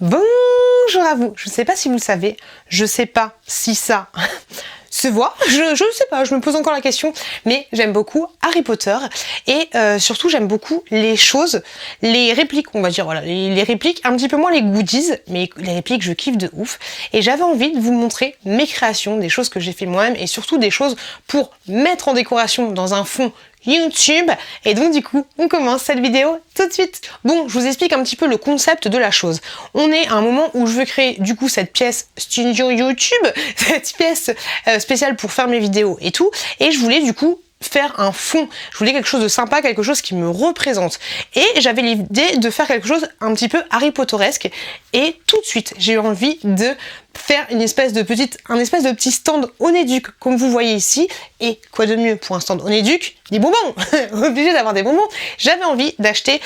Bonjour à vous, je ne sais pas si vous le savez, je sais pas si ça se voit, je ne sais pas, je me pose encore la question, mais j'aime beaucoup Harry Potter et surtout j'aime beaucoup les choses, les répliques, on va dire, voilà, les répliques, un petit peu moins les goodies, mais les répliques je kiffe de ouf et j'avais envie de vous montrer mes créations, des choses que j'ai fait moi-même et surtout des choses pour mettre en décoration dans un fond YouTube. Et donc du coup, on commence cette vidéo tout de suite. Bon, je vous explique un petit peu le concept de la chose. On est à un moment où je veux créer du coup cette pièce studio YouTube, cette pièce spéciale pour faire mes vidéos et tout. Et je voulais du coup faire un fond. Je voulais quelque chose de sympa, quelque chose qui me représente. Et j'avais l'idée de faire quelque chose un petit peu Harry Potteresque. Et tout de suite, j'ai eu envie de faire un espèce de petit stand Onéduc, comme vous voyez ici. Et quoi de mieux pour un stand Onéduc? Des bonbons. Obligé d'avoir des bonbons. J'avais envie d'acheter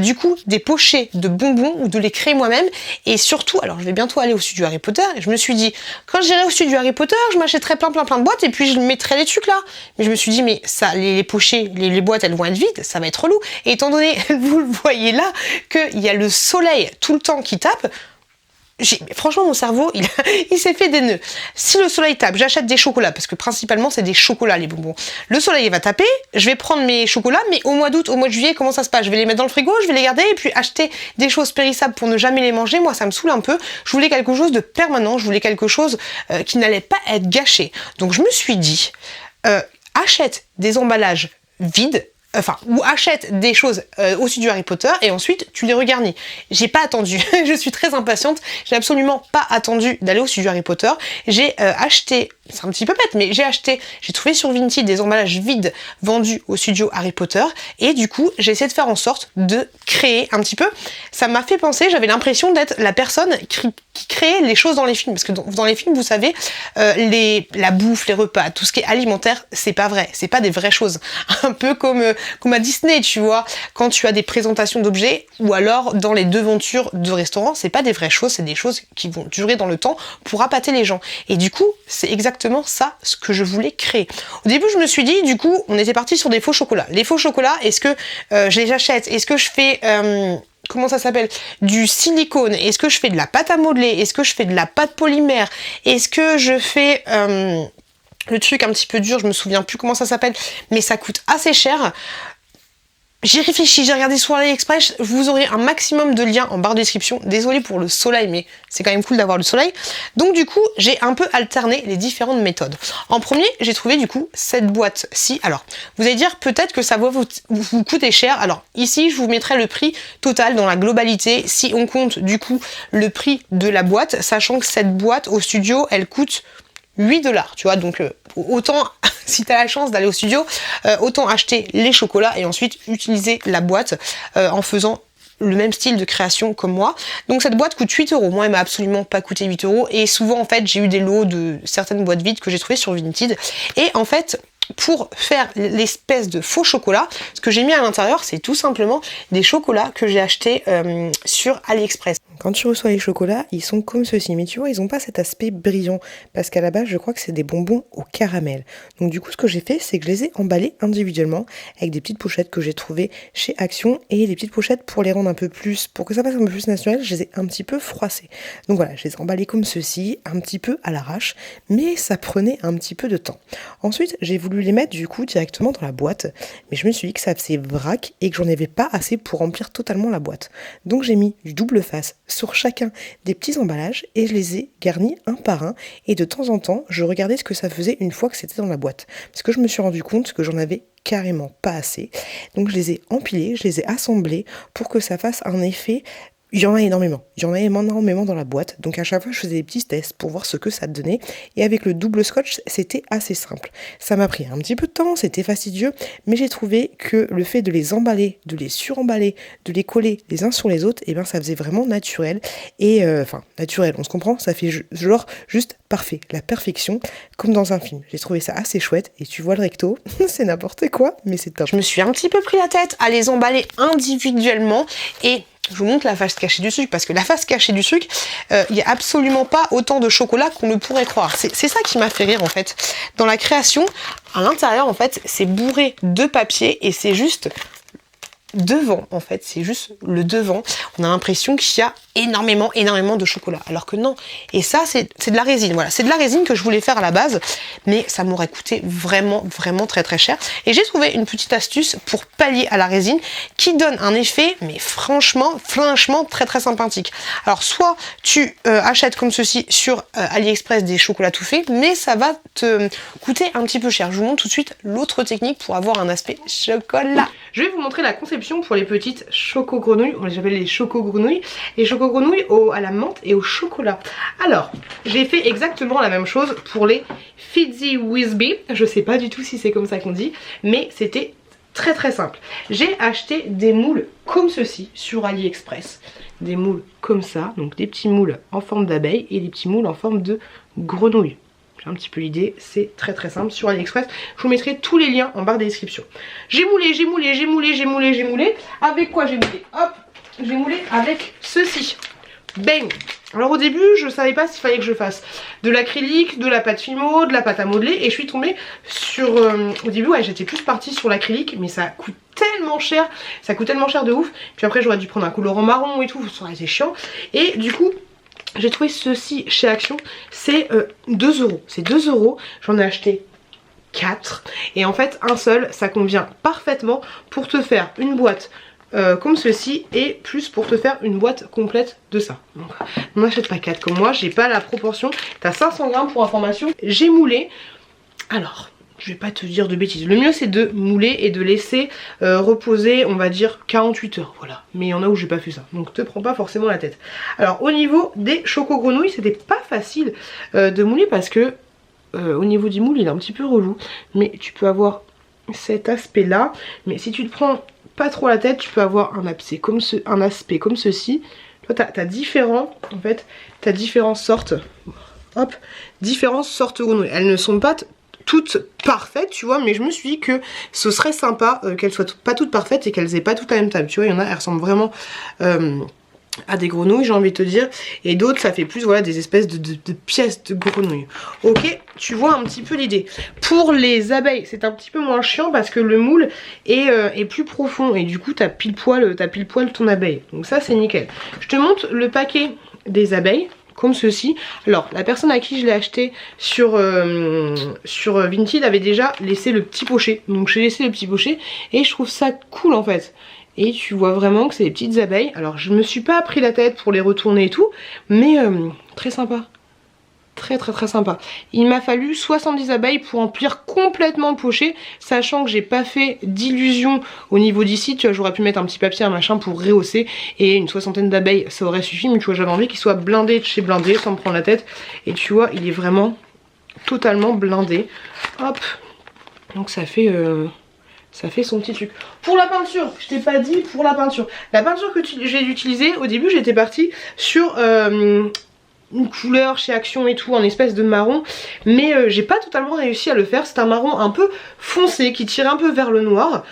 du coup des pochets de bonbons ou de les créer moi-même. Et surtout, alors je vais bientôt aller au studio Harry Potter. Et je me suis dit, quand j'irai au studio Harry Potter, je m'achèterai plein de boîtes et puis je mettrai les trucs là. Mais je me suis dit, mais ça, les pochets, les boîtes, elles vont être vides, ça va être relou. Et étant donné, vous le voyez là, qu'il y a le soleil tout le temps qui tape, franchement, mon cerveau, il s'est fait des nœuds. Si le soleil tape, j'achète des chocolats, parce que principalement, c'est des chocolats, les bonbons. Le soleil, il va taper, je vais prendre mes chocolats, mais au mois d'août, au mois de juillet, comment ça se passe? Je vais les mettre dans le frigo, je vais les garder, et puis acheter des choses périssables pour ne jamais les manger. Moi, ça me saoule un peu. Je voulais quelque chose de permanent, je voulais quelque chose qui n'allait pas être gâché. Donc, je me suis dit, achète des emballages vides, ou achète des choses au studio Harry Potter et ensuite tu les regarnis. J'ai pas attendu, je suis très impatiente, j'ai absolument pas attendu d'aller au studio Harry Potter. J'ai acheté, c'est un petit peu bête, mais j'ai trouvé sur Vinted des emballages vides vendus au studio Harry Potter et du coup j'ai essayé de faire en sorte de créer un petit peu. Ça m'a fait penser, j'avais l'impression d'être la personne qui créait les choses dans les films, parce que dans les films, vous savez, la bouffe, les repas, tout ce qui est alimentaire, c'est pas vrai, c'est pas des vraies choses. Un peu comme à Disney, tu vois, quand tu as des présentations d'objets, ou alors dans les devantures de restaurants, c'est pas des vraies choses, c'est des choses qui vont durer dans le temps pour appâter les gens. Et du coup, c'est exactement ça ce que je voulais créer. Au début, je me suis dit, du coup, on était parti sur des faux chocolats. Les faux chocolats, est-ce que je les achète? Est-ce que je fais... comment ça s'appelle? Du silicone? Est-ce que je fais de la pâte à modeler? Est-ce que je fais de la pâte polymère? Est-ce que je fais... le truc un petit peu dur, je me souviens plus comment ça s'appelle, mais ça coûte assez cher. J'ai réfléchi, j'ai regardé sur AliExpress, vous aurez un maximum de liens en barre de description. Désolée pour le soleil, mais c'est quand même cool d'avoir le soleil. Donc du coup, j'ai un peu alterné les différentes méthodes. En premier, j'ai trouvé du coup cette boîte-ci. Alors, vous allez dire peut-être que ça va vous coûter cher. Alors ici, je vous mettrai le prix total dans la globalité. Si on compte du coup le prix de la boîte, sachant que cette boîte au studio, elle coûte 8$, tu vois, donc autant, si tu as la chance d'aller au studio, autant acheter les chocolats et ensuite utiliser la boîte en faisant le même style de création comme moi. Donc cette boîte coûte 8€, moi elle m'a absolument pas coûté 8€ et souvent en fait j'ai eu des lots de certaines boîtes vides que j'ai trouvées sur Vinted et en fait pour faire l'espèce de faux chocolat, ce que j'ai mis à l'intérieur, c'est tout simplement des chocolats que j'ai achetés sur AliExpress. Quand tu reçois les chocolats, ils sont comme ceci, mais tu vois, ils n'ont pas cet aspect brillant, parce qu'à la base, je crois que c'est des bonbons au caramel. Donc du coup, ce que j'ai fait, c'est que je les ai emballés individuellement, avec des petites pochettes que j'ai trouvées chez Action, et des petites pochettes pour les rendre un peu plus, pour que ça fasse un peu plus naturel, je les ai un petit peu froissés. Donc voilà, je les ai emballés comme ceci, un petit peu à l'arrache, mais ça prenait un petit peu de temps. Ensuite, j'ai voulu les mettre du coup directement dans la boîte, mais je me suis dit que ça faisait vrac et que j'en avais pas assez pour remplir totalement la boîte. Donc j'ai mis du double face sur chacun des petits emballages et je les ai garnis un par un et de temps en temps je regardais ce que ça faisait une fois que c'était dans la boîte, parce que je me suis rendu compte que j'en avais carrément pas assez. Donc je les ai empilés, je les ai assemblés pour que ça fasse un effet. Il y en a énormément dans la boîte, donc à chaque fois je faisais des petits tests pour voir ce que ça donnait, et avec le double scotch c'était assez simple. Ça m'a pris un petit peu de temps, c'était fastidieux, mais j'ai trouvé que le fait de les emballer, de les suremballer, de les coller les uns sur les autres, et ben ça faisait vraiment naturel, et naturel, on se comprend, ça fait genre juste parfait, la perfection, comme dans un film. J'ai trouvé ça assez chouette, et tu vois le recto, c'est n'importe quoi, mais c'est top. Je me suis un petit peu pris la tête à les emballer individuellement, et je vous montre la face cachée du sucre, parce que la face cachée du sucre, il n'y a absolument pas autant de chocolat qu'on ne pourrait croire. C'est ça qui m'a fait rire en fait. Dans la création, à l'intérieur en fait, c'est bourré de papier et c'est juste devant en fait, c'est juste le devant. On a l'impression qu'il y a énormément de chocolat. Alors que non. Et ça, c'est de la résine. Voilà, c'est de la résine que je voulais faire à la base, mais ça m'aurait coûté vraiment très cher. Et j'ai trouvé une petite astuce pour pallier à la résine qui donne un effet, mais franchement très sympathique. Alors, soit tu achètes comme ceci sur AliExpress des chocolats tout faits, mais ça va te coûter un petit peu cher. Je vous montre tout de suite l'autre technique pour avoir un aspect chocolat. Je vais vous montrer la conception pour les petites choco-grenouilles. On les appelle les choco-grenouilles. Les choco-grenouilles à la menthe et au chocolat. Alors, j'ai fait exactement la même chose pour les Fizzy Whizbee. Je sais pas du tout si c'est comme ça qu'on dit, mais c'était très simple. J'ai acheté des moules comme ceci sur AliExpress. Des moules comme ça, donc des petits moules en forme d'abeille et des petits moules en forme de grenouille. J'ai un petit peu l'idée, c'est très simple sur AliExpress. Je vous mettrai tous les liens en barre de description. J'ai moulé. Avec quoi j'ai moulé? Hop, j'ai moulé avec ceci. Bang. Alors au début je savais pas s'il fallait que je fasse de l'acrylique, de la pâte Fimo, de la pâte à modeler, et je suis tombée sur au début ouais j'étais plus partie sur l'acrylique, mais ça coûte tellement cher, de ouf. Puis après j'aurais dû prendre un colorant marron et tout, ça aurait été chiant. Et du coup j'ai trouvé ceci chez Action, c'est 2 €. C'est 2 €, j'en ai acheté 4. Et en fait un seul ça convient parfaitement pour te faire une boîte comme ceci, et plus pour te faire une boîte complète de ça. Donc n'achète pas 4 comme moi, j'ai pas la proportion. T'as 500 grammes pour information. J'ai moulé. Alors je vais pas te dire de bêtises, le mieux c'est de mouler et de laisser reposer on va dire 48 heures, voilà. Mais il y en a où j'ai pas fait ça, donc te prends pas forcément la tête. Alors au niveau des choco-grenouilles, c'était pas facile de mouler parce que au niveau du moule il est un petit peu relou, mais tu peux avoir cet aspect là, mais si tu te prends pas trop la tête, tu peux avoir un aspect comme ceci. Toi t'as différents, en fait, t'as différentes sortes, hop, différentes sortes de grenouilles. Elles ne sont pas toutes parfaites, tu vois, mais je me suis dit que ce serait sympa qu'elles soient pas toutes parfaites et qu'elles aient pas toutes la même taille. Tu vois, il y en a, elles ressemblent vraiment à des grenouilles, j'ai envie de te dire, et d'autres ça fait plus voilà des espèces de pièces de grenouilles. Ok, tu vois un petit peu l'idée. Pour les abeilles c'est un petit peu moins chiant parce que le moule est plus profond et du coup t'as pile poil ton abeille, donc ça c'est nickel. Je te montre le paquet des abeilles comme ceci. Alors la personne à qui je l'ai acheté sur Vinted avait déjà laissé le petit pochet, donc j'ai laissé le petit pochet et je trouve ça cool en fait. Et tu vois vraiment que c'est des petites abeilles. Alors je me suis pas pris la tête pour les retourner et tout, mais très sympa. Très sympa. Il m'a fallu 70 abeilles pour remplir complètement le pochet, sachant que j'ai pas fait d'illusion au niveau d'ici. Tu vois, j'aurais pu mettre un petit papier, un machin pour rehausser, et une 60aine d'abeilles ça aurait suffi, mais tu vois, j'avais envie qu'il soit blindé de chez blindé sans me prendre la tête. Et tu vois, il est vraiment totalement blindé. Hop. Donc ça fait son petit truc. Pour la peinture, je t'ai pas dit pour la peinture. La peinture que j'ai utilisée, au début j'étais partie sur une couleur chez Action et tout, en espèce de marron, mais j'ai pas totalement réussi à le faire. C'est un marron un peu foncé qui tire un peu vers le noir.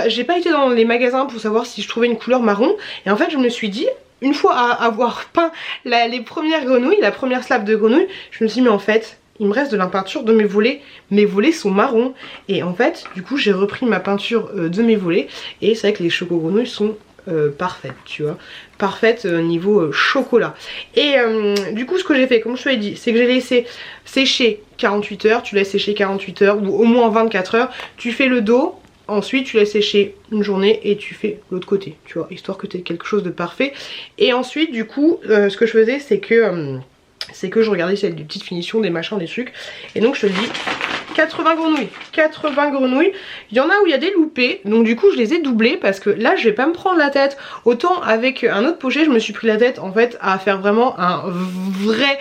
J'ai pas été dans les magasins pour savoir si je trouvais une couleur marron, et en fait je me suis dit, une fois avoir peint les premières grenouilles, la première slab de grenouille, je me suis dit mais en fait il me reste de la peinture de mes volets. Mes volets sont marrons. Et en fait, du coup, j'ai repris ma peinture de mes volets. Et c'est vrai que les choco-grenouilles sont parfaites, tu vois. Parfaites niveau chocolat. Et du coup, ce que j'ai fait, comme je te l'ai dit, c'est que j'ai laissé sécher 48 heures. Tu laisses sécher 48 heures ou au moins 24 heures. Tu fais le dos. Ensuite, tu laisses sécher une journée et tu fais l'autre côté, tu vois. Histoire que tu aies quelque chose de parfait. Et ensuite, du coup, ce que je faisais, c'est que je regardais des petites finitions, des machins, des trucs. Et donc je te dis 80 grenouilles. 80 grenouilles. Il y en a où il y a des loupés. Donc du coup je les ai doublées parce que là je vais pas me prendre la tête. Autant avec un autre pochet je me suis pris la tête en fait à faire vraiment un vrai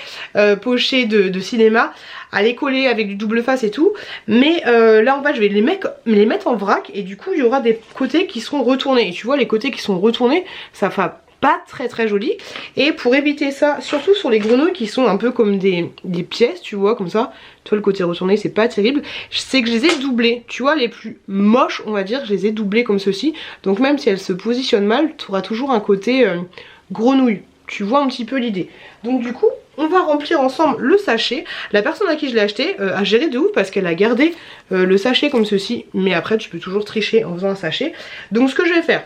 pochet de cinéma. À les coller avec du double face et tout. Mais là en fait je vais les mettre en vrac. Et du coup il y aura des côtés qui seront retournés. Et tu vois les côtés qui sont retournés ça fait pas très joli. Et pour éviter ça, surtout sur les grenouilles qui sont un peu comme des pièces, tu vois, comme ça, toi le côté retourné c'est pas terrible, c'est que je les ai doublées, tu vois, les plus moches on va dire, je les ai doublées comme ceci, donc même si elles se positionnent mal, tu auras toujours un côté grenouille, tu vois un petit peu l'idée. Donc du coup on va remplir ensemble le sachet. La personne à qui je l'ai acheté a géré de ouf parce qu'elle a gardé le sachet comme ceci, mais après tu peux toujours tricher en faisant un sachet. Donc ce que je vais faire,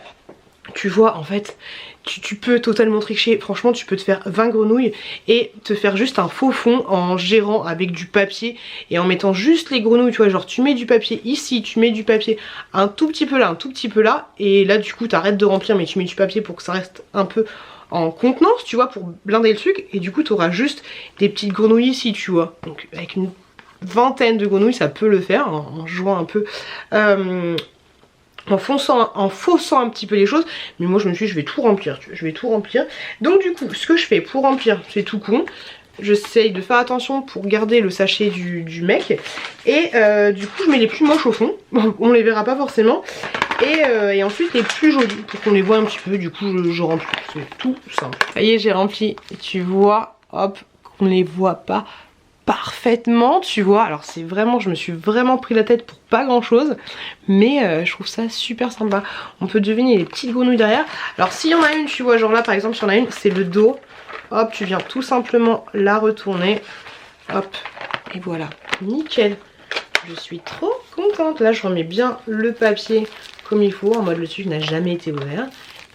Tu vois, en fait, tu peux totalement tricher. Franchement, tu peux te faire 20 grenouilles et te faire juste un faux fond en gérant avec du papier et en mettant juste les grenouilles. Tu vois, genre tu mets du papier ici, tu mets du papier un tout petit peu là, un tout petit peu là. Et là, du coup, t'arrêtes de remplir, mais tu mets du papier pour que ça reste un peu en contenance, tu vois, pour blinder le truc. Et du coup, t'auras juste des petites grenouilles ici, tu vois. Donc, avec une vingtaine de grenouilles, ça peut le faire en jouant un peu... en faussant un petit peu les choses, mais moi je me suis dit je vais tout remplir, tu vois, je vais tout remplir. Donc du coup ce que je fais pour remplir, c'est tout con, j'essaye de faire attention pour garder le sachet du mec, et du coup je mets les plus moches au fond, on les verra pas forcément, et ensuite les plus jolis pour qu'on les voit un petit peu. Du coup je remplis, c'est tout simple. Ça y est, j'ai rempli, tu vois, hop, qu'on les voit pas parfaitement, tu vois. Alors c'est vraiment, je me suis vraiment pris la tête pour pas grand chose, mais je trouve ça super sympa. On peut deviner les petites grenouilles derrière. Alors s'il y en a une, tu vois, genre là par exemple, s'il y en a une, c'est le dos. Hop, tu viens tout simplement la retourner. Hop, et voilà, nickel. Je suis trop contente. Là je remets bien le papier comme il faut, en mode le dessus n'a jamais été ouvert.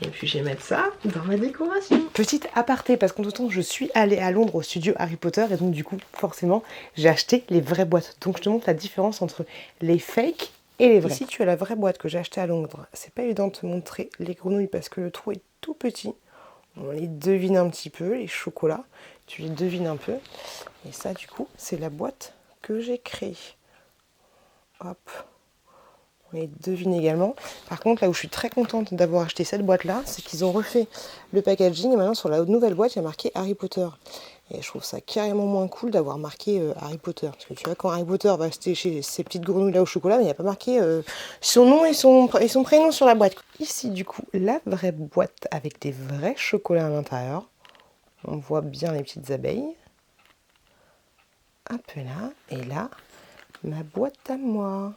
Et puis je vais mettre ça dans ma décoration. Petite aparté, parce qu'en tout temps je suis allée à Londres au studio Harry Potter, et donc du coup forcément j'ai acheté les vraies boîtes. Donc je te montre la différence entre les fakes et les vrais. Ici tu as la vraie boîte que j'ai achetée à Londres. C'est pas évident de te montrer les grenouilles parce que le trou est tout petit. On les devine un petit peu, les chocolats, tu les devines un peu. Et ça du coup c'est la boîte que j'ai créée. Hop. On les devine également. Par contre, là où je suis très contente d'avoir acheté cette boîte-là, c'est qu'ils ont refait le packaging et maintenant sur la nouvelle boîte, il y a marqué Harry Potter. Et je trouve ça carrément moins cool d'avoir marqué Harry Potter. Parce que tu vois, quand Harry Potter va acheter chez ces petites grenouilles là au chocolat, il n'y a pas marqué son nom et son prénom sur la boîte. Ici, du coup, la vraie boîte avec des vrais chocolats à l'intérieur. On voit bien les petites abeilles. Un peu là. Et là, ma boîte à moi.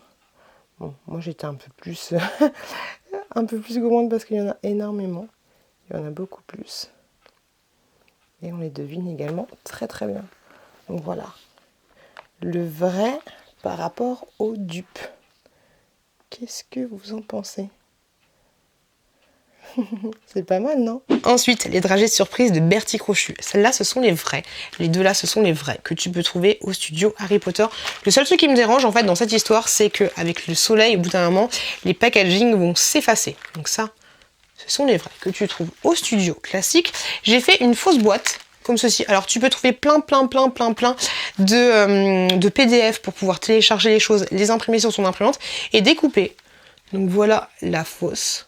Bon, moi j'étais un peu plus gourmande parce qu'il y en a énormément. Il y en a beaucoup plus. Et on les devine également très très bien. Donc voilà. Le vrai par rapport au dupe. Qu'est-ce que vous en pensez? C'est pas mal, non? Ensuite, les dragées de surprise de Bertie Crochu. Celles-là, ce sont les vrais. Les deux là, ce sont les vrais que tu peux trouver au studio Harry Potter. Le seul truc qui me dérange, en fait, dans cette histoire, c'est qu'avec le soleil, au bout d'un moment, les packaging vont s'effacer. Donc ça, ce sont les vrais que tu trouves au studio classique. J'ai fait une fausse boîte comme ceci. Alors tu peux trouver plein de PDF pour pouvoir télécharger les choses, les imprimer sur ton imprimante et découper. Donc voilà la fausse.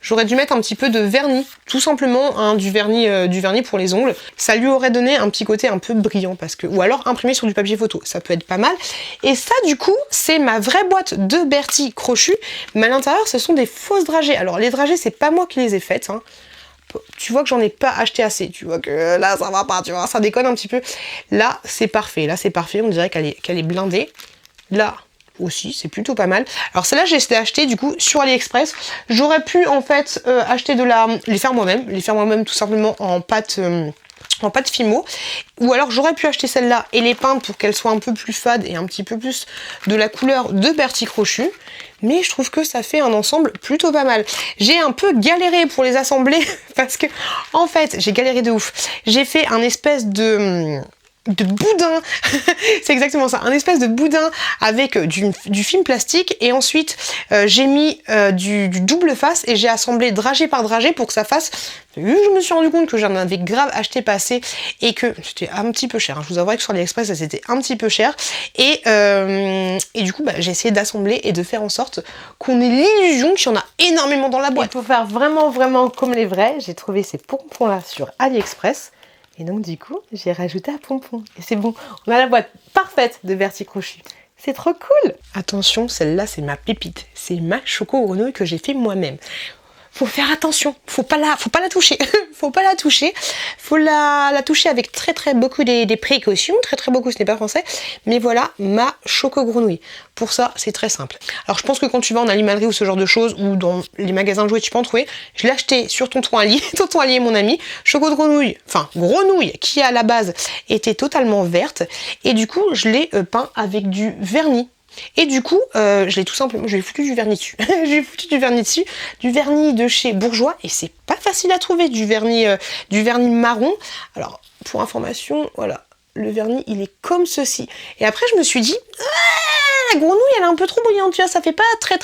J'aurais dû mettre un petit peu de vernis, tout simplement, hein, du vernis pour les ongles. Ça lui aurait donné un petit côté un peu brillant, parce que, ou alors imprimer sur du papier photo, ça peut être pas mal. Et ça, du coup, c'est ma vraie boîte de Bertie Crochu, mais à l'intérieur, ce sont des fausses dragées. Alors les dragées, c'est pas moi qui les ai faites, hein. Tu vois que j'en ai pas acheté assez, tu vois que là, ça va pas, tu vois, ça déconne un petit peu. Là, c'est parfait, on dirait qu'elle est blindée. Là aussi, c'est plutôt pas mal. Alors celle-là, j'ai essayé d'acheter du coup sur AliExpress. J'aurais pu en fait acheter les faire moi-même tout simplement en pâte Fimo, ou alors j'aurais pu acheter celle-là et les peindre pour qu'elles soient un peu plus fades et un petit peu plus de la couleur de Bertie Crochu, mais je trouve que ça fait un ensemble plutôt pas mal. J'ai un peu galéré pour les assembler parce que en fait j'ai galéré de ouf. J'ai fait un espèce de boudin, c'est exactement ça, un espèce de boudin avec du film plastique, et ensuite j'ai mis du double face et j'ai assemblé dragée par dragée pour que ça fasse, vu que je me suis rendu compte que j'en avais grave acheté passé et que c'était un petit peu cher, hein. Je vous avouerai que sur AliExpress ça c'était un petit peu cher, et du coup j'ai essayé d'assembler et de faire en sorte qu'on ait l'illusion qu'il y en a énormément dans la boîte. Et pour faire vraiment comme les vrais, j'ai trouvé ces pompons là sur AliExpress. Et donc du coup, j'ai rajouté un pompon. Et c'est bon, on a la boîte parfaite de Bertie Crochu. C'est trop cool! Attention, celle-là, c'est ma pépite. C'est ma choco grenouille que j'ai fait moi-même. Faut faire attention, faut pas la toucher. Faut pas la toucher. Faut la toucher avec très beaucoup des précautions. Très beaucoup, ce n'est pas français. Mais voilà ma choco grenouille. Pour ça, c'est très simple. Alors je pense que quand tu vas en animalerie ou ce genre de choses, ou dans les magasins de jouets, tu peux en trouver. Je l'ai acheté sur Tonton Ali. Tonton Ali est mon ami. Choco de grenouille, enfin grenouille, qui à la base était totalement verte. Et du coup, je l'ai peint avec du vernis. Et du coup, je l'ai tout simplement, je lui ai foutu du vernis dessus. J'ai foutu du vernis dessus, du vernis de chez Bourjois, et c'est pas facile à trouver, du vernis marron. Alors, pour information, voilà, le vernis, il est comme ceci. Et après, je me suis dit, la grenouille, elle est un peu trop brillante, tu vois, ça fait pas très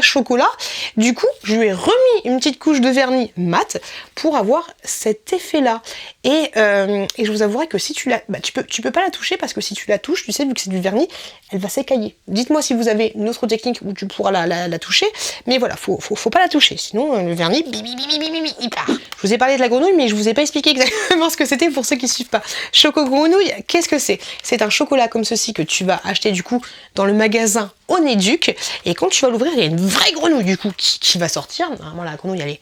chocolat. Du coup, je lui ai remis une petite couche de vernis mat pour avoir cet effet-là. Et je vous avouerai que si tu la... Bah, tu peux pas la toucher parce que si tu la touches, tu sais, vu que c'est du vernis, elle va s'écailler. Dites-moi si vous avez une autre technique où tu pourras la toucher, mais voilà, faut pas la toucher, sinon le vernis, il part. Je vous ai parlé de la grenouille, mais je vous ai pas expliqué exactement ce que c'était pour ceux qui suivent pas. Choco grenouille, qu'est-ce que c'est? C'est un chocolat comme ceci que tu vas acheter du coup dans le magasin Onéduc, et quand tu vas l'ouvrir, il y a une vraie grenouille du coup qui va sortir. Normalement la grenouille elle est...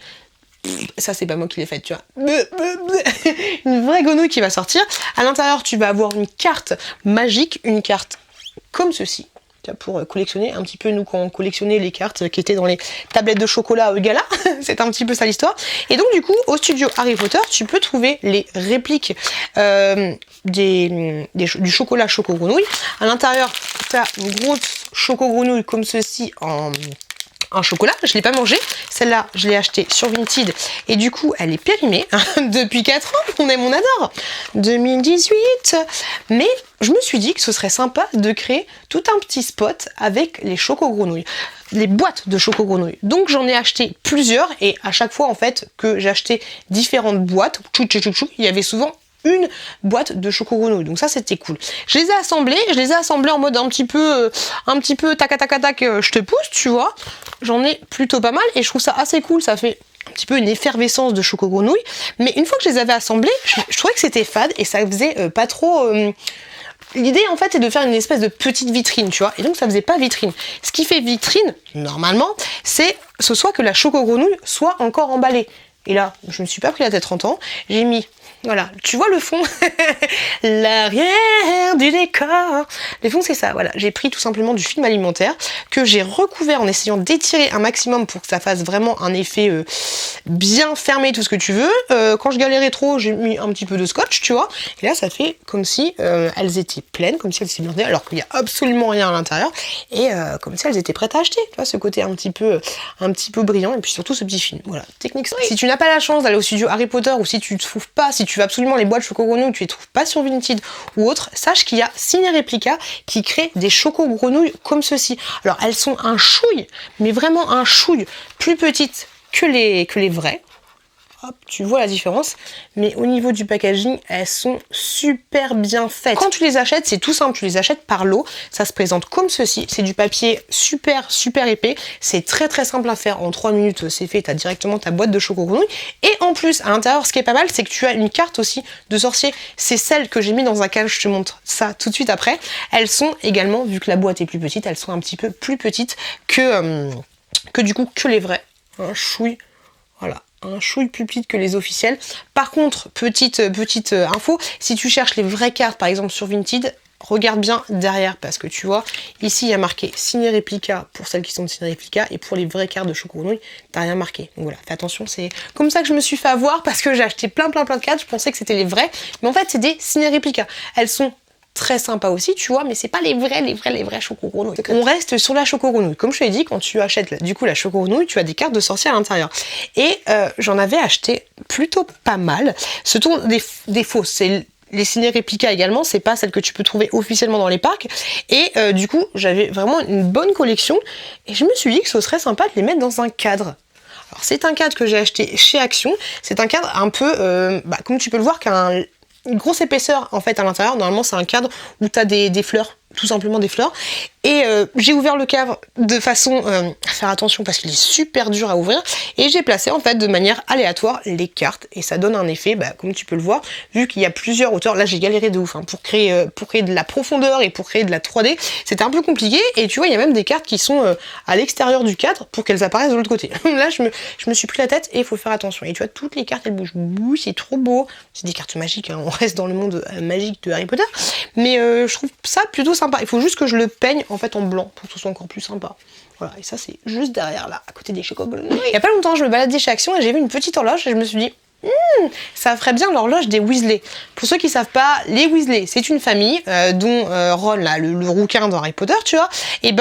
Ça c'est pas moi qui l'ai faite, tu vois. Une vraie grenouille qui va sortir. À l'intérieur tu vas avoir une carte magique, une carte comme ceci. Pour collectionner un petit peu, nous quand on collectionnait les cartes qui étaient dans les tablettes de chocolat Gala, c'est un petit peu ça l'histoire. Et donc du coup au studio Harry Potter tu peux trouver les répliques du chocolat Choco Grenouille. À l'intérieur tu as une grosse Choco Grenouille comme ceci en chocolat, je l'ai pas mangé, celle-là je l'ai achetée sur Vinted et du coup elle est périmée depuis 4 ans, on adore 2018, mais je me suis dit que ce serait sympa de créer tout un petit spot avec les choco-grenouilles, les boîtes de choco-grenouilles. Donc j'en ai acheté plusieurs et à chaque fois en fait que j'achetais différentes boîtes, il y avait souvent une boîte de choco grenouille, donc ça c'était cool. Je les ai assemblés en mode un petit peu tac je te pousse, tu vois. J'en ai plutôt pas mal et je trouve ça assez cool, ça fait un petit peu une effervescence de choco grenouille, mais une fois que je les avais assemblés, je trouvais que c'était fade et ça faisait pas trop... L'idée en fait est de faire une espèce de petite vitrine, tu vois, et donc ça faisait pas vitrine. Ce qui fait vitrine, normalement, c'est soit que la choco grenouille soit encore emballée. Et là, je me suis pas pris la tête 30 ans, j'ai mis, voilà, tu vois le fond, l'arrière du décor. Le fond c'est ça, voilà, j'ai pris tout simplement du film alimentaire que j'ai recouvert en essayant d'étirer un maximum pour que ça fasse vraiment un effet bien fermé, tout ce que tu veux. Quand je galérais trop, j'ai mis un petit peu de scotch, tu vois, et là ça fait comme si elles étaient pleines, comme si elles étaient blindées, alors qu'il n'y a absolument rien à l'intérieur, et comme si elles étaient prêtes à acheter, tu vois, ce côté un petit peu brillant, et puis surtout ce petit film, voilà, technique. Oui. Si tu n'as pas la chance d'aller au studio Harry Potter, ou si tu ne trouves pas, si tu veux absolument les boîtes Choco Grenouille, tu les trouves pas sur Vinted ou autre, sache qu'il y a Ciné Replica qui crée des Choco Grenouilles comme ceci. Alors elles sont un chouille, mais vraiment un chouille plus petites que les vraies. Hop, tu vois la différence, mais au niveau du packaging, elles sont super bien faites. Quand tu les achètes, c'est tout simple, tu les achètes par lot, ça se présente comme ceci, c'est du papier super épais, c'est très simple à faire, en 3 minutes c'est fait, tu as directement ta boîte de choco grenouille, et en plus, à l'intérieur, ce qui est pas mal, c'est que tu as une carte aussi de sorcier, c'est celle que j'ai mis dans un cadre, je te montre ça tout de suite après. Elles sont également, vu que la boîte est plus petite, elles sont un petit peu plus petites que du coup, que les vraies. Un chouille, voilà. Un chouille plus petite que les officielles. Par contre, petite info, si tu cherches les vraies cartes, par exemple sur Vinted, regarde bien derrière, parce que tu vois, ici il y a marqué Ciné Replica pour celles qui sont de Ciné Replica, et pour les vraies cartes de Choco Grenouille, t'as rien marqué. Donc voilà, fais attention, c'est comme ça que je me suis fait avoir, parce que j'ai acheté plein de cartes, je pensais que c'était les vraies, mais en fait c'est des Ciné Replica. Elles sont très sympa aussi, tu vois, mais c'est pas les vrais Choco Grenouille. On reste sur la Choco Grenouille. Comme je te l'ai dit, quand tu achètes du coup la Choco Grenouille, tu as des cartes de sorcier à l'intérieur. Et j'en avais acheté plutôt pas mal. Ce sont des fausses. C'est les Ciné Replica également, c'est pas celles que tu peux trouver officiellement dans les parcs. Et du coup, j'avais vraiment une bonne collection. Et je me suis dit que ce serait sympa de les mettre dans un cadre. Alors c'est un cadre que j'ai acheté chez Action. C'est un cadre un peu, comme tu peux le voir, une grosse épaisseur en fait à l'intérieur. Normalement c'est un cadre où tu as des fleurs, tout simplement des fleurs. Et j'ai ouvert le cadre de façon à faire attention parce qu'il est super dur à ouvrir, et j'ai placé en fait de manière aléatoire les cartes, et ça donne un effet, comme tu peux le voir, vu qu'il y a plusieurs hauteurs. Là j'ai galéré de ouf pour créer de la profondeur et pour créer de la 3D, c'était un peu compliqué, et tu vois il y a même des cartes qui sont à l'extérieur du cadre pour qu'elles apparaissent de l'autre côté. Là je me suis pris la tête et il faut faire attention, et tu vois toutes les cartes elles bougent, c'est trop beau, c'est des cartes magiques, hein. On reste dans le monde magique de Harry Potter, mais je trouve ça plutôt sympa. Il faut juste que je le peigne en fait en blanc pour que ce soit encore plus sympa. Voilà, et ça c'est juste derrière là, à côté des Choco Grenouilles. Il y a pas longtemps, je me baladais chez Action et j'ai vu une petite horloge et je me suis dit, Ça ferait bien l'horloge des Weasley. Pour ceux qui savent pas, les Weasley, c'est une famille dont Ron, là, le rouquin d'Harry Potter, tu vois, et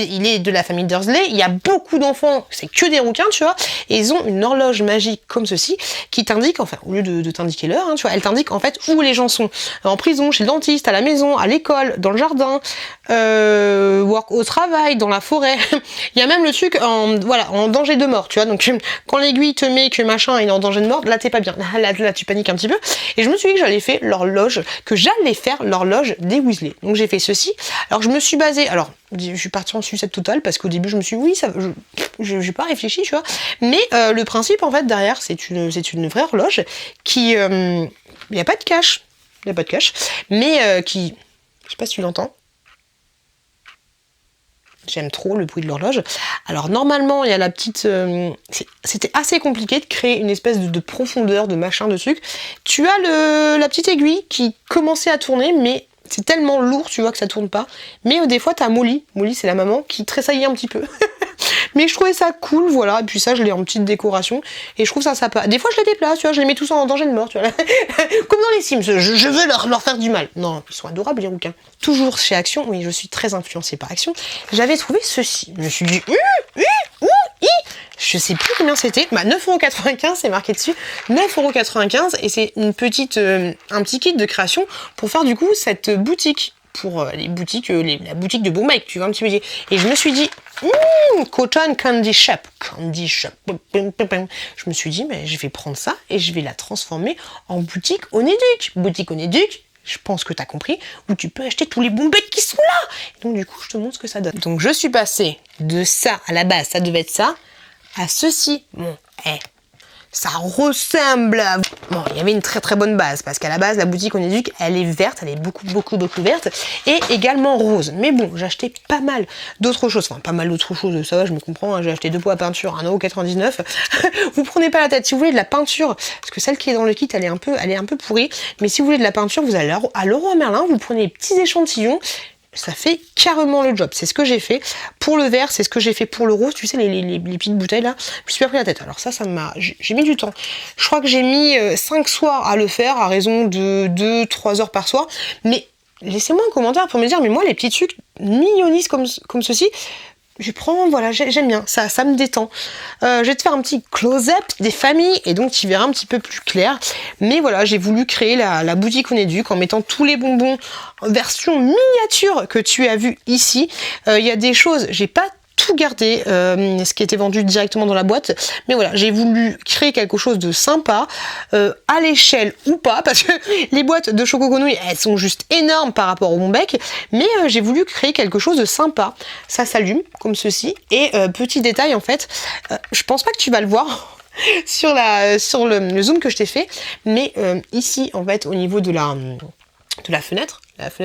il est de la famille Dursley, il y a beaucoup d'enfants, c'est que des rouquins, tu vois, et ils ont une horloge magique comme ceci, qui t'indique, enfin, au lieu de t'indiquer l'heure, hein, tu vois, elle t'indique en fait où les gens sont. En prison, chez le dentiste, à la maison, à l'école, dans le jardin, au travail, dans la forêt. Il y a même le truc en danger de mort, tu vois, donc quand l'aiguille te met que machin il est en danger de mort, là t'es pas bien, là tu paniques un petit peu, et je me suis dit que j'allais faire l'horloge des Weasley. Donc j'ai fait ceci, alors je me suis basée, alors je suis partie en sucette totale parce qu'au début je me suis dit oui, j'ai pas réfléchi, tu vois, mais le principe en fait derrière c'est une vraie horloge qui, il n'y a pas de cache, mais qui, je sais pas si tu l'entends. J'aime trop le bruit de l'horloge. Alors normalement, il y a la petite... c'était assez compliqué de créer une espèce de profondeur, de machin, de truc. Tu as la petite aiguille qui commençait à tourner, mais c'est tellement lourd, tu vois, que ça tourne pas. Mais des fois, t'as Molly. Molly, c'est la maman qui tressaillait un petit peu. Mais je trouvais ça cool, voilà. Et puis ça, je l'ai en petite décoration. Et je trouve ça sympa. Des fois, je les déplace, tu vois. Je les mets tous en danger de mort, tu vois. Comme dans les Sims. Je veux leur faire du mal. Non, ils sont adorables, les rouquins. Toujours chez Action. Oui, je suis très influencée par Action. J'avais trouvé ceci. Je me suis dit... Je sais plus combien c'était. 9,95€, c'est marqué dessus. 9,95€. Et c'est un petit kit de création pour faire du coup cette boutique. Pour les boutiques, la boutique de Beau Mec, tu vois un petit peu. Et je me suis dit, Cotton Candy Shop. Candy Shop. Je me suis dit, mais je vais prendre ça et je vais la transformer en boutique Onéduc. Boutique Onéduc, je pense que tu as compris, où tu peux acheter tous les bons becs qui sont là. Donc du coup, je te montre ce que ça donne. Donc je suis passée de ça, à la base, ça devait être ça, à ceci. Bon, ça ressemble à... Bon, il y avait une très très bonne base, parce qu'à la base, la boutique Onéduc, elle est verte, elle est beaucoup verte, et également rose. Mais bon, j'ai acheté pas mal d'autres choses, enfin pas mal d'autres choses, ça va, je me comprends, hein, j'ai acheté 2 pots à peinture, 1,99€. Vous prenez pas la tête, si vous voulez de la peinture, parce que celle qui est dans le kit, elle est un peu pourrie, mais si vous voulez de la peinture, vous allez à Leroy Merlin, vous prenez les petits échantillons, ça fait carrément le job. C'est ce que j'ai fait pour le vert, c'est ce que j'ai fait pour le rose. Tu sais, les petites bouteilles là, je me suis pas pris la tête. Alors ça j'ai mis du temps. Je crois que j'ai mis 5 soirs à le faire, à raison de 2-3 heures par soir. Mais laissez-moi un commentaire pour me dire, mais moi, les petits trucs mignonnistes comme ceci, je prends, voilà, j'aime bien, ça me détend. Je vais te faire un petit close-up des familles et donc tu verras un petit peu plus clair. Mais voilà, j'ai voulu créer la boutique Onéduc en mettant tous les bonbons en version miniature que tu as vu ici. Il y a des choses, j'ai pas tout gardé, ce qui était vendu directement dans la boîte, mais voilà, j'ai voulu créer quelque chose de sympa, à l'échelle ou pas, parce que les boîtes de Choco Grenouille, elles sont juste énormes par rapport au Bonbec, mais j'ai voulu créer quelque chose de sympa. Ça s'allume comme ceci, et petit détail en fait, je pense pas que tu vas le voir sur le zoom que je t'ai fait, mais ici en fait au niveau de la fenêtre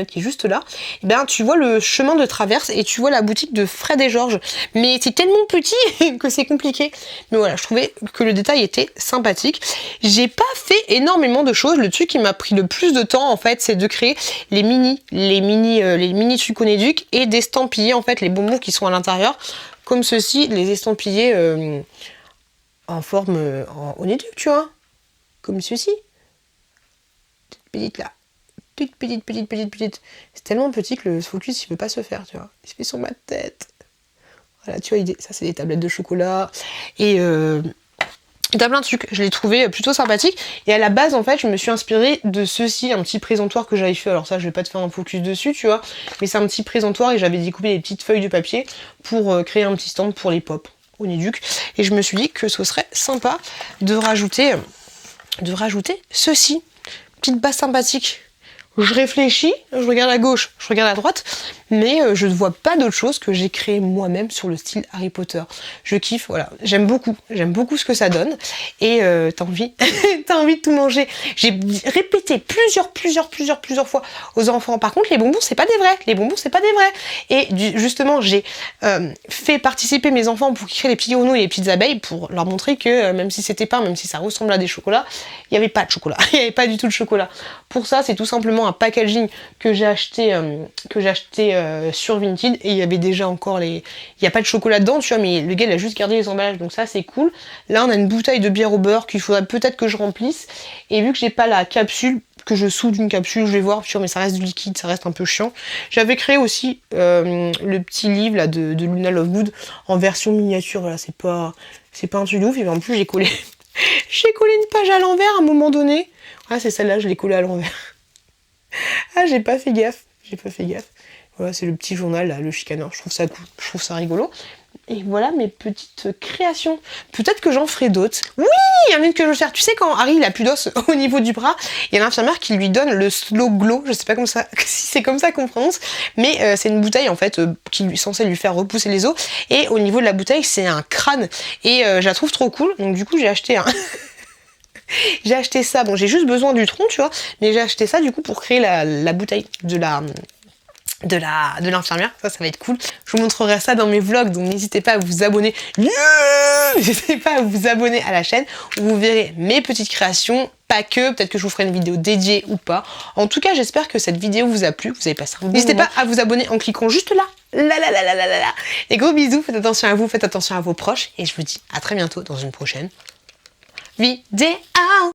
qui est juste là, et ben tu vois le chemin de traverse et tu vois la boutique de Fred et Georges. Mais c'est tellement petit que c'est compliqué. Mais voilà, je trouvais que le détail était sympathique. J'ai pas fait énormément de choses. Le truc qui m'a pris le plus de temps en fait, c'est de créer les mini trucs Onéduc et d'estampiller en fait les bonbons qui sont à l'intérieur, comme ceci, les estampiller en forme en Onéduc, tu vois, comme ceci. Petite là. Petite. C'est tellement petit que le focus il peut pas se faire, tu vois. Il se fait sur ma tête. Voilà, tu vois, ça c'est des tablettes de chocolat. Et t'as plein de trucs. Je l'ai trouvé plutôt sympathique. Et à la base, en fait, je me suis inspirée de ceci, un petit présentoir que j'avais fait. Alors ça, je vais pas te faire un focus dessus, tu vois. Mais c'est un petit présentoir et j'avais découpé des petites feuilles de papier pour créer un petit stand pour les pop Onéduc. Et je me suis dit que ce serait sympa de rajouter ceci. Petite base sympathique. Je réfléchis, je regarde à gauche, je regarde à droite, mais je ne vois pas d'autre chose que j'ai créé moi-même sur le style Harry Potter. Je kiffe, voilà, j'aime beaucoup ce que ça donne, et t'as envie de tout manger. J'ai répété plusieurs fois aux enfants. Par contre, les bonbons, c'est pas des vrais. Et justement, j'ai fait participer mes enfants pour qu'ils créent les petits grenouilles et les petites abeilles pour leur montrer que même si c'était pas, même si ça ressemble à des chocolats, il n'y avait pas de chocolat, il n'y avait pas du tout de chocolat. Pour ça, c'est tout simplement un packaging que j'ai acheté sur Vinted, et il y avait déjà encore il n'y a pas de chocolat dedans, tu vois, mais le gars il a juste gardé les emballages, donc ça c'est cool. Là on a une bouteille de bière au beurre qu'il faudrait peut-être que je remplisse, et vu que j'ai pas la capsule, que je soude une capsule, je vais voir, mais ça reste du liquide, ça reste un peu chiant. J'avais créé aussi le petit livre là de Luna Lovegood en version miniature, voilà, c'est pas un truc de ouf, et en plus j'ai collé une page à l'envers à un moment donné. Ah, c'est celle-là, je l'ai collée à l'envers. Ah, j'ai pas fait gaffe. Voilà, c'est le petit journal, là, le chicaneur. Je trouve ça cool, je trouve ça rigolo. Et voilà mes petites créations. Peut-être que j'en ferai d'autres. Oui, il y en a une que je veux faire. Tu sais, quand Harry il a plus d'os au niveau du bras, il y a l'infirmière qui lui donne le Slow Glow. Je sais pas si c'est comme ça qu'on prononce, mais c'est une bouteille en fait qui est censée lui faire repousser les os. Et au niveau de la bouteille, c'est un crâne. Et je la trouve trop cool. Donc du coup, j'ai acheté un. J'ai acheté ça. Bon, j'ai juste besoin du tronc, tu vois, mais j'ai acheté ça du coup pour créer la bouteille de l'infirmière. Ça va être cool. Je vous montrerai ça dans mes vlogs, donc n'hésitez pas à vous abonner. N'hésitez pas à vous abonner à la chaîne où vous verrez mes petites créations. Pas que, peut-être que je vous ferai une vidéo dédiée ou pas. En tout cas, j'espère que cette vidéo vous a plu, vous avez passé un bon moment. N'hésitez pas à vous abonner en cliquant juste là. Là. Et gros bisous, faites attention à vous, faites attention à vos proches. Et je vous dis à très bientôt dans une prochaine vidéo.